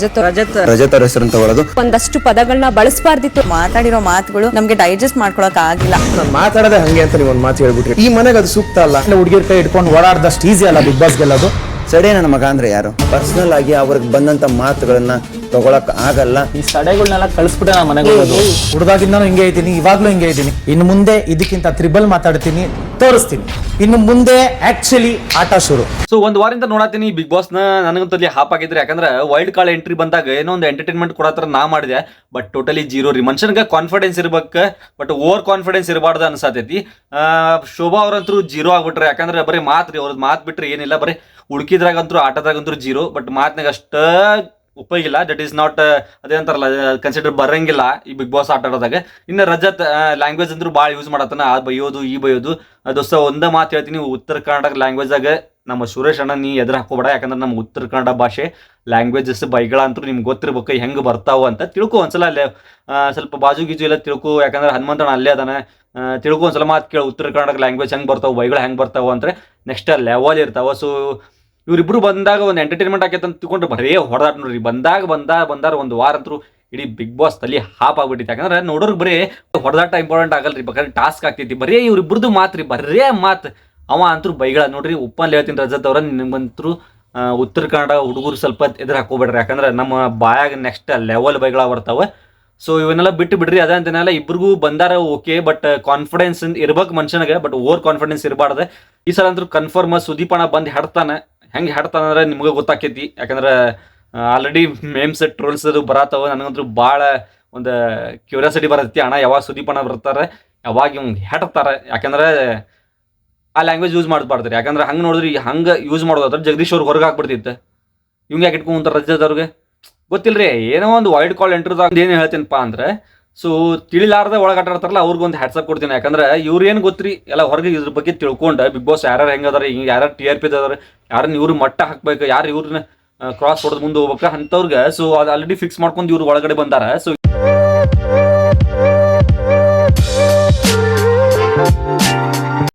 ರಜತ್ ಅವ್ರ ಹೆಸರನ್ನು ತಗೊಳ್ಳೋದು. ಒಂದಷ್ಟು ಪದಗಳನ್ನ ಬಳಸಬಾರ್ದಿತ್ತು. ಮಾತಾಡಿರೋ ಮಾತುಗಳು ನಮ್ಗೆ ಡೈಜೆಸ್ಟ್ ಮಾಡ್ಕೊಳಕ್ ಆಗಿಲ್ಲ. ನಾನು ಮಾತಾಡೋದೇ ಹಂಗೆ ಅಂತ ನೀವು ಒಂದು ಮಾತು ಹೇಳ್ಬಿಟ್ರಿ. ಈ ಮನೆಗೆ ಅದು ಸೂಕ್ತ ಅಲ್ಲ. ಹುಡುಗಿರ್ ಕೈ ಇಟ್ಕೊಂಡು ಓಡಾಡ್ದಷ್ಟು ಈಸಿ ಅಲ್ಲ ಬಿಗ್ ಬಾಸ್ ಗೆಲ್ಲೋದು. ಸಡೆ ನನ್ನ ಮಗ ಅಂದ್ರೆ ಯಾರು? ಪರ್ಸನಲ್ ಆಗಿ ಅವ್ರಿಗೆ ಬಂದಂತ ಮಾತುಗಳನ್ನ ತಗೊಳಕ್ ಆಗಲ್ಲ. ಈ ಸಡೆಗಳನ್ನೆಲ್ಲ ಕಳಿಸ್ಬಿಟ್ಟೆ ನಾನು ಮನೆಗೆ ಹೋಗೋದು. ಹುಡುಗಾಗಿಂದಾನು ಹಿಂಗೆ ಇದ್ದೀನಿ, ಇವಾಗ್ಲೂ ಹಿಂಗೆ ಇದ್ದೀನಿ. ಇನ್ನು ಮುಂದೆ ಇದಕ್ಕಿಂತ ತ್ರಿಬಲ್ ಮಾತಾಡ್ತೀನಿ, ತೋರಿಸ್ತೀನಿ. ಇನ್ನು ಮುಂದೆ ಆಕ್ಚುಲಿ ಆಟ ಶುರು. ಸೊ ಒಂದ್ ವಾರಿಂದ ನೋಡತ್ತೀನಿ ಬಿಗ್ ಬಾಸ್ ನ ನನಗಂತಲ್ಲಿ ಹಾಪ್ ಆಗಿದ್ರೆ. ಯಾಕಂದ್ರೆ ವೈಲ್ಡ್ ಕಾರ್ಡ್ ಎಂಟ್ರಿ ಬಂದಾಗ ಏನೋ ಒಂದು ಎಂಟರ್ಟೈನ್ಮೆಂಟ್ ಕೊಡತ್ರ ನಾ ಮಾಡಿದೆ. ಬಟ್ ಟೋಟಲಿ ಜೀರೋ ರೀ. ಮನುಷ್ಯನ್ಗೆ ಕಾನ್ಫಿಡೆನ್ಸ್ ಇರ್ಬೇಕು, ಬಟ್ ಓವರ್ ಕಾನ್ಫಿಡೆನ್ಸ್ ಇರಬಾರ್ದು ಅನ್ಸತೈತಿ. ಶೋಭಾ ಅವ್ರಂತೂ ಜೀರೋ ಆಗ್ಬಿಟ್ರೆ. ಯಾಕಂದ್ರೆ ಬರೀ ಮಾತು ರೀ, ಅವ್ರದ್ದು ಮಾತು ಬಿಟ್ರೆ ಏನಿಲ್ಲ. ಬರೀ ಉಳ್ಕಿದ್ರಾಗಂತೂ ಆಟದಾಗಂತೂ ಜೀರೋ. ಬಟ್ ಮಾತ್ನಾಗ ಅಷ್ಟ ಉಪಯೋಗ ಇಲ್ಲ. ದಟ್ ಈಸ್ ನಾಟ್ ಅದೇನಂತಾರಲ್ಲ, ಕನ್ಸಿಡರ್ ಬರಂಗಿಲ್ಲ ಈ ಬಿಗ್ ಬಾಸ್ ಆಟ ಆಡೋದಾಗ. ಇನ್ನು ರಜತ್ ಲ್ಯಾಂಗ್ವೇಜ್ ಅಂದ್ರೂ ಭಾಳ ಯೂಸ್ ಮಾಡತ್ತಾನ. ಆ ಬೈಯೋದು ಈ ಬೈಯೋದು. ದೋಸ್ತ ಒಂದೇ ಮಾತು ಹೇಳ್ತೀನಿ, ಉತ್ತರ ಕರ್ನಾಟಕ ಲ್ಯಾಂಗ್ವೇಜಾಗ ನಮ್ಮ ಸುರೇಶ್ ಅಣ್ಣ ನೀ ಎದುರು ಹಾಕೋಬೇಡ. ಯಾಕಂದ್ರೆ ನಮ್ಮ ಉತ್ತರ ಕನ್ನಡ ಭಾಷೆ ಲ್ಯಾಂಗ್ವೇಜಸ್ ಬೈಗಳ ಅಂತೂ ನಿಮ್ಗೆ ಗೊತ್ತಿರ್ಬೇಕು ಹೆಂಗೆ ಬರ್ತಾವ ಅಂತ. ತಿಳ್ಕೊ ಒಂದ್ಸಲ ಅಲ್ಲೇ ಸ್ವಲ್ಪ ಬಾಜು ಗೀಜು ಎಲ್ಲ ತಿಳ್ಕೊ. ಯಾಕಂದ್ರೆ ಹನುಮಂತಣ್ಣ ಅಲ್ಲೇ ಅದಾನೆ. ತಿಳ್ಕೊ ಒಂದ್ಸಲ ಮಾತು ಕೇಳು, ಉತ್ತರ ಕರ್ನಾಟಕ ಲ್ಯಾಂಗ್ವೇಜ್ ಹೆಂಗೆ ಬರ್ತಾವೆ, ಬೈಗಳು ಹೆಂಗೆ ಬರ್ತಾವ ಅಂದರೆ ನೆಕ್ಸ್ಟ್ ಲೆವೆಲ್ ಇರ್ತಾವ. ಸೊ ಇವರಿಬ್ರು ಬಂದಾಗ ಒಂದು ಎಂಟರ್ಟೈನ್ಮೆಂಟ್ ಆಕೈತೆ ಅಂತ ತಿಳ್ಕೊಂಡ್ರೆ ಬರೀ ಹೊಡೆದಾಟ ನೋಡ್ರಿ. ಬಂದಾರ ಒಂದು ವಾರ ಅಂತೂ ಇಡೀ ಬಿಗ್ ಬಾಸ್ ತಲೆ ಹಾಪ್ ಆಗ್ಬಿಟ್ಟಿತ್ತು. ಯಾಕಂದ್ರೆ ನೋಡೋರ್ಗೆ ಬರೀ ಹೊಡೆದಾಟ ಇಂಪಾರ್ಟೆಂಟ್ ಆಗಲ್ರಿ, ಬೇಕಾದ್ರೆ ಟಾಸ್ಕ್ ಆಗ್ತೈತಿ. ಬರೀ ಇವ್ರಿಬ್ರದ್ದು ಮಾತು ರೀ, ಬರೇ ಮಾತು. ಅವ ಅಂತೂ ಬೈಗಳ ನೋಡ್ರಿ. ಉಪ್ಪಲ್ಲಿ ಹೇಳ್ತೀನಿ ರಜತ್ ಅವ್ರ, ನಿಮ್ಗಂತೂ ಉತ್ತರ ಕನ್ನಡ ಹುಡುಗರು ಸ್ವಲ್ಪ ಎದುರು ಹಾಕೋಬೇಡ್ರಿ. ಯಾಕಂದ್ರೆ ನಮ್ಮ ಬಾಯಾಗ ನೆಕ್ಸ್ಟ್ ಲೆವೆಲ್ ಬೈಗಳ ಬರ್ತಾವೆ. ಸೊ ಇವನ್ನೆಲ್ಲ ಬಿಟ್ಟು ಬಿಡ್ರಿ. ಅದೇ ಅಂತನೆಲ್ಲ ಇಬ್ರಿಗೂ ಬಂದಾರ ಓಕೆ, ಬಟ್ ಕಾನ್ಫಿಡೆನ್ಸ್ ಇರ್ಬೇಕು ಮನುಷ್ಯನಿಗೆ, ಬಟ್ ಓವರ್ ಕಾನ್ಫಿಡೆನ್ಸ್ ಇರಬಾರ್ದು. ಈ ಸಲ ಅಂತೂ ಕನ್ಫರ್ಮ್ ಸುದೀಪಣ್ಣ ಬಂದು ಹೆಡ್ತಾನೆ. ಹೆಂಗೆ ಹೆಡ್ತಾನೆ ಅಂದ್ರೆ ನಿಮ್ಗೆ ಗೊತ್ತಾಕೈತಿ. ಯಾಕಂದ್ರೆ ಆಲ್ರೆಡಿ ಮೇಮ್ಸ್ ಟ್ರೋಲ್ಸ್ ಅದು ಬರತ್ತವ. ನನಗಂತೂ ಭಾಳ ಒಂದು ಕ್ಯೂರಿಯಾಸಿಟಿ ಬರತ್ತಿ. ಅಣ್ಣ ಯಾವಾಗ ಸುದೀಪಣ್ಣ ಬರ್ತಾರೆ, ಯಾವಾಗ ಇವ್ಗೆ ಹೆಡ್ತಾರೆ. ಯಾಕಂದ್ರೆ ಆ ಲ್ಯಾಂಗ್ವೇಜ್ ಯೂಸ್ ಮಾಡಬಾರ್ದ್ರಿ. ಯಾಕಂದ್ರೆ ಹಂಗೆ ನೋಡಿದ್ರಿ, ಹಂಗೆ ಯೂಸ್ ಮಾಡೋದಾದ್ರೆ ಜಗದೀಶ್ ಅವ್ರಿಗೆ ಹೊರಗೆ ಹಾಕ್ಬಿಡ್ತಿತ್ತು. ಇವ್ಗೆ ಯಾಕೆ ಇಟ್ಕೊಂತಾರೆ ರಜತ್ ಅವ್ರಿಗೆ ಗೊತ್ತಿಲ್ಲರಿ. ಏನೋ ಒಂದು ವೈಲ್ಡ್ ಕಾರ್ಡ್ ಎಂಟ್ರದಾಗ ಏನು ಹೇಳ್ತೀನಪ್ಪ ಅಂದ್ರೆ, ಸೊ ತಿಳಿಲಾರ್ದ ಒಳಗೆ ಆಟಾಡ್ತಾರಲ್ಲ ಅವ್ರಿಗೊಂದು ಹ್ಯಾಟ್ಸಪ್ ಕೊಡ್ತೀನಿ. ಯಾಕಂದ್ರೆ ಇವ್ರು ಏನು ಗೊತ್ತ್ರಿ, ಎಲ್ಲ ಹೊರಗೆ ಇದ್ರ ಬಗ್ಗೆ ತಿಳ್ಕೊಂಡು ಬಿಗ್ ಬಾಸ್ ಯಾರು ಹೆಂಗೆ ಅದಾರೆ, ಹಿಂಗೆ ಯಾರು TRP ಅದಾರೆ, ಯಾರನ್ನ ಇವ್ರು ಮಟ್ಟ ಹಾಕ್ಬೇಕು, ಯಾರು ಇವ್ರನ್ನ ಕ್ರಾಸ್ ಹೊಡೆದು ಮುಂದೆ ಹೋಗ್ಬೇಕು ಅಂಥವ್ರಿಗೆ. ಸೊ ಅದು ಆಲ್ರೆಡಿ ಫಿಕ್ಸ್ ಮಾಡ್ಕೊಂಡು ಇವ್ರು ಒಳಗಡೆ ಬಂದಾರ. ಸೊ